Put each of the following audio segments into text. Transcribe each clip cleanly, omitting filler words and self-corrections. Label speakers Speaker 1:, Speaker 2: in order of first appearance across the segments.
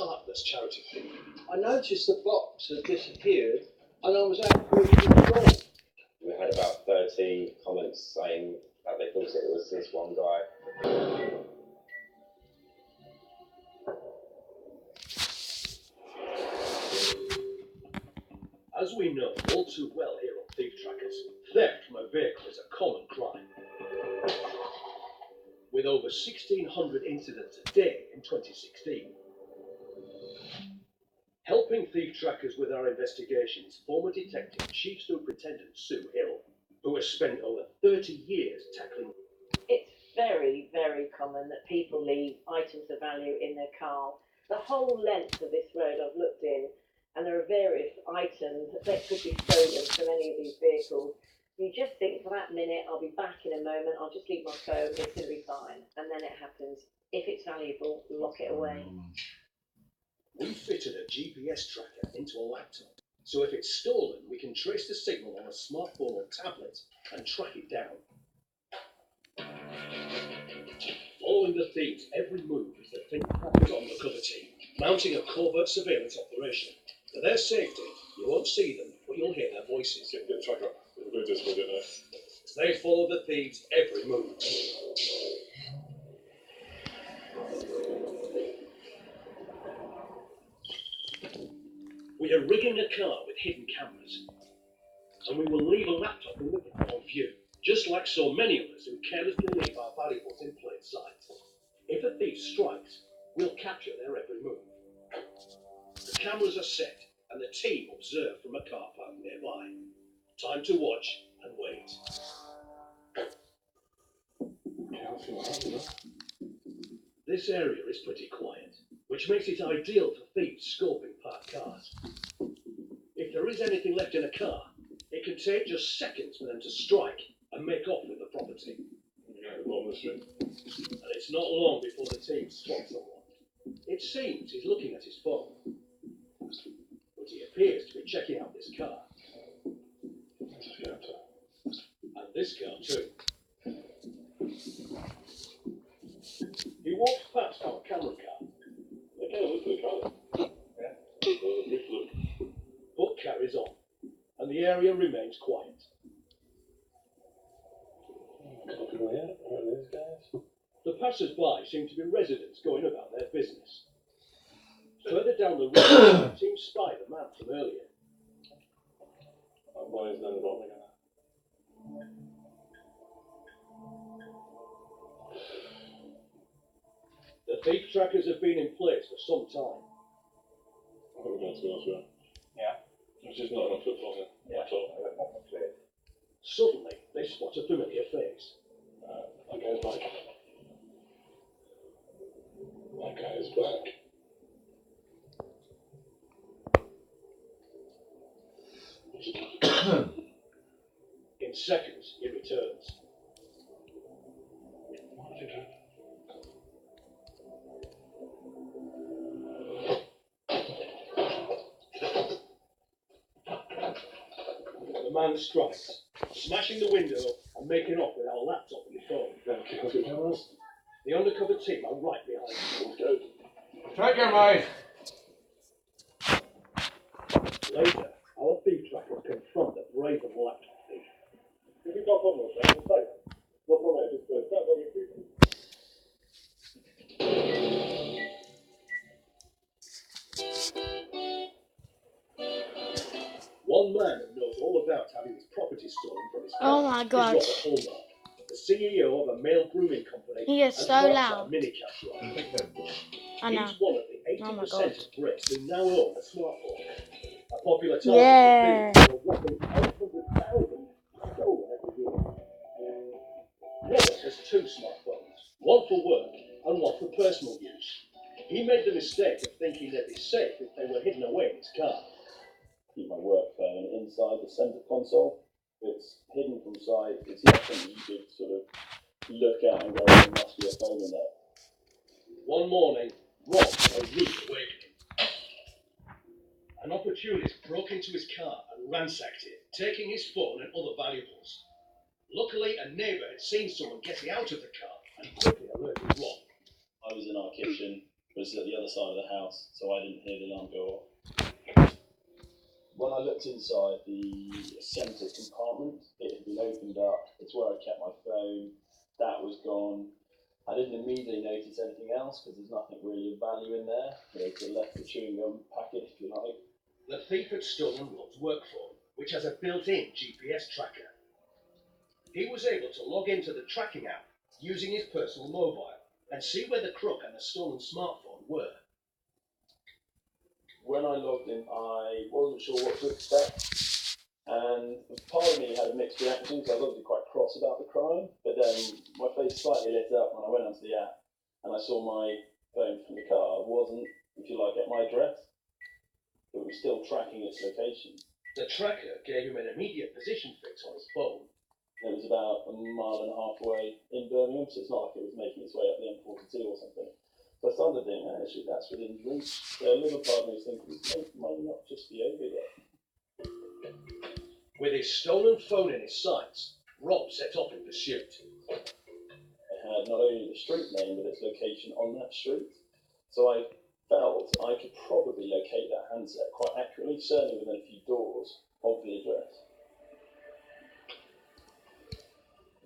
Speaker 1: heartless charity thing. I noticed the box had disappeared, and I was absolutely wrong.
Speaker 2: We had about 30 comments saying that they thought it was this one guy.
Speaker 1: As we know all too well here on Thief Trackers, theft from a vehicle is a common crime. With over 1,600 incidents a day in 2016. Helping Thief Trackers with our investigations, former Detective Chief Superintendent Sue Hill, who has spent over 30 years tackling.
Speaker 3: It's very, very common that people leave items of value in their car. The whole length of this road I've looked in, and there are various items that could be stolen from any of these vehicles. You just think for that minute, I'll be back in a moment, I'll just leave my phone, it's going to be fine. And then it happens. If it's valuable, lock it away.
Speaker 1: We fitted a GPS tracker into a laptop, so if it's stolen, we can trace the signal on a smartphone or tablet and track it down. Following the thieves' every move is the Thief Trackers undercover team, mounting a covert surveillance operation. For their safety, you won't see them, but you'll hear their voices.
Speaker 4: Get the tracker up. We'll do this, we'll get there.
Speaker 1: As they follow the thieves' every move. We are rigging a car with hidden cameras, and we will leave a laptop in the car on view, just like so many of us who carelessly leave our valuables in plain sight. If a thief strikes, we'll capture their every move. The cameras are set, and the team observe from a car park nearby. Time to watch and wait. This area is pretty quiet, which makes it ideal for thieves scoping parked cars. If there is anything left in a car, it can take just seconds for them to strike and make off with the property. And it's not long before the team spots someone. It seems he's looking at his phone, but he appears to be checking out this car. And this car too. He walks past our camera car. But carries on, and the area remains quiet. The passers-by seem to be residents going about their business. Further down the road, the team spy the man from earlier. The Thief Trackers have been in place for some time.
Speaker 4: I think we're going to be honest with you.
Speaker 5: Yeah.
Speaker 4: There's just not enough football here.
Speaker 5: Yeah.
Speaker 4: That's all.
Speaker 1: Suddenly, they spot a familiar face.
Speaker 4: That guy's back. That guy is back.
Speaker 1: In seconds, he returns.
Speaker 4: What did he do?
Speaker 1: The man strikes, smashing the window and making off with our laptop and phone.
Speaker 4: Look at cameras.
Speaker 1: The undercover team are right behind him.
Speaker 4: Let's go.
Speaker 5: Tracker, mate!
Speaker 1: Later, our Thief Trackers confront the brazen laptop thief.
Speaker 4: If you've got a problem with that, we'll say that. No problem, just that's what you're doing.
Speaker 1: One man who knows all about having his property stolen from his
Speaker 6: Oh
Speaker 1: parents
Speaker 6: my
Speaker 1: is
Speaker 6: God.
Speaker 1: Robert Hallmark, the CEO of a male grooming company.
Speaker 6: He is
Speaker 1: and
Speaker 6: so
Speaker 1: works
Speaker 6: loud.
Speaker 1: at Minicash Ride.
Speaker 6: I know.
Speaker 1: He's one of the 80%
Speaker 6: Oh my God.
Speaker 1: of Brits who now own a smartphone. A popular target
Speaker 6: Yeah.
Speaker 1: for thieves, a whopping 800,000 stolen every year. Robert has two smartphones, one for work and one for personal use. He made the mistake of thinking they'd be safe if they were hidden away in his car.
Speaker 2: Keep my work phone inside the centre console. It's hidden from sight. It's not something you could sort of look at and go, there must be a phone in there.
Speaker 1: One morning, Rob had a rude awakening. An opportunist broke into his car and ransacked it, taking his phone and other valuables. Luckily, a neighbour had seen someone getting out of the car and quickly alerted Rob.
Speaker 2: I was in our kitchen It was at the other side of the house, so I didn't hear the alarm go off. When I looked inside the centre compartment, it had been opened up. It's where I kept my phone. That was gone. I didn't immediately notice anything else because there's nothing really of value in there. They could have left the chewing gum packet, if you like.
Speaker 1: The thief had stolen Rob's work phone, which has a built-in GPS tracker. He was able to log into the tracking app using his personal mobile and see where the crook and the stolen smartphone were.
Speaker 2: When I logged in, I wasn't sure what to expect, and part of me had a mixed reaction because I was obviously quite cross about the crime, but then my face slightly lit up when I went onto the app and I saw my phone from the car wasn't, if you like, at my address. It was still tracking its location.
Speaker 1: The tracker gave him an immediate position fix on his phone.
Speaker 2: It was about a mile and a half away in Birmingham, so it's not like it was making its way up the M42 or something. So I started thinking, actually, that's within reach. So a little part of me was thinking, it might not just be over yet.
Speaker 1: With his stolen phone in his sights, Rob set off in pursuit.
Speaker 2: It had not only the street name, but its location on that street. So I felt I could probably locate that handset quite accurately, certainly within a few doors of the address.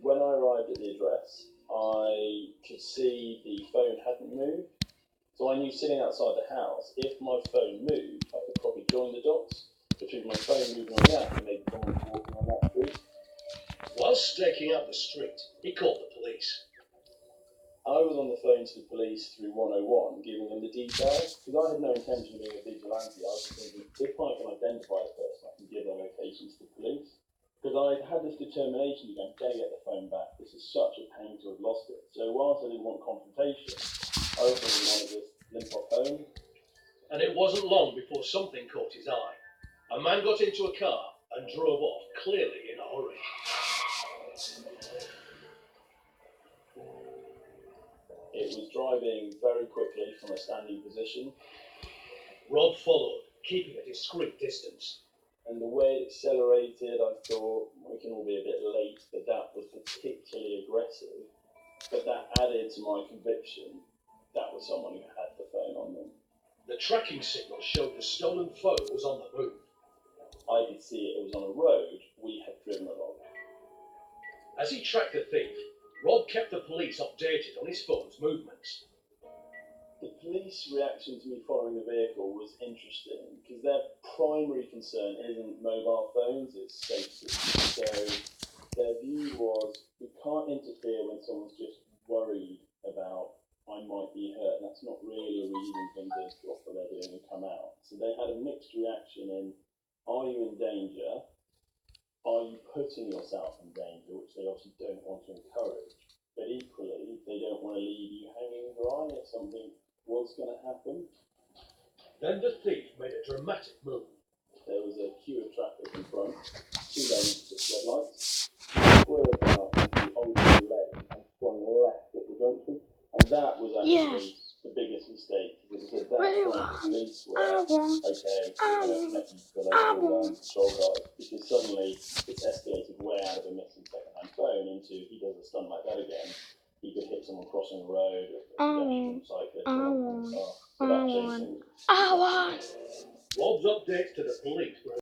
Speaker 2: When I arrived at the address, I could see the phone hadn't moved. So I knew sitting outside the house, if my phone moved, I could probably join the dots between my phone moving on that and maybe someone walking on that street.
Speaker 1: While staking out the street, he called the police.
Speaker 2: I was on the phone to the police through 101, giving them the details, because I had no intention of being a vigilante. I was thinking, if I can identify a person, I can give their location to the police. Because I had this determination to go, I'm going to get the phone back. This is such a pain to have lost it. So whilst I didn't want confrontation, I also didn't want to just limp off home.
Speaker 1: And it wasn't long before something caught his eye. A man got into a car and drove off, clearly in a hurry.
Speaker 2: It was driving very quickly from a standing position,
Speaker 1: Rob followed, keeping a discreet distance.
Speaker 2: and the way it accelerated, I thought, we can all be a bit late, but that was particularly aggressive. But that added to my conviction that was someone who had the phone on them.
Speaker 1: The tracking signal showed the stolen phone was on the move.
Speaker 2: I could see it was on a road we had driven along.
Speaker 1: As he tracked the thief, Rob kept the police updated on his phone's movements.
Speaker 2: The police reaction to me following the vehicle was interesting because their primary concern isn't mobile phones, it's safety. So their view was, we can't interfere when someone's just worried about, I might be hurt. That's not really a reason for them to drop what they're doing and come out. So they had a mixed reaction in, are you in danger? Are you putting yourself in danger, which they obviously don't want to encourage. But equally, they don't want to leave you hanging dry if something was going to happen.
Speaker 1: Then the thief made a dramatic move.
Speaker 2: There was a queue of traffic in front, 2 lanes of red lights. Swerved out into the old lane and swung left at the junction. And that was actually the biggest mistake, because at that point the police were, okay, we're going to let you go down patrol guys, because suddenly it's escalated way out of a missing second-hand phone into, he does a stunt like that again, he could hit someone crossing the road, or a cyclist, or a car. So that changed things.
Speaker 1: Rob's updates to the police were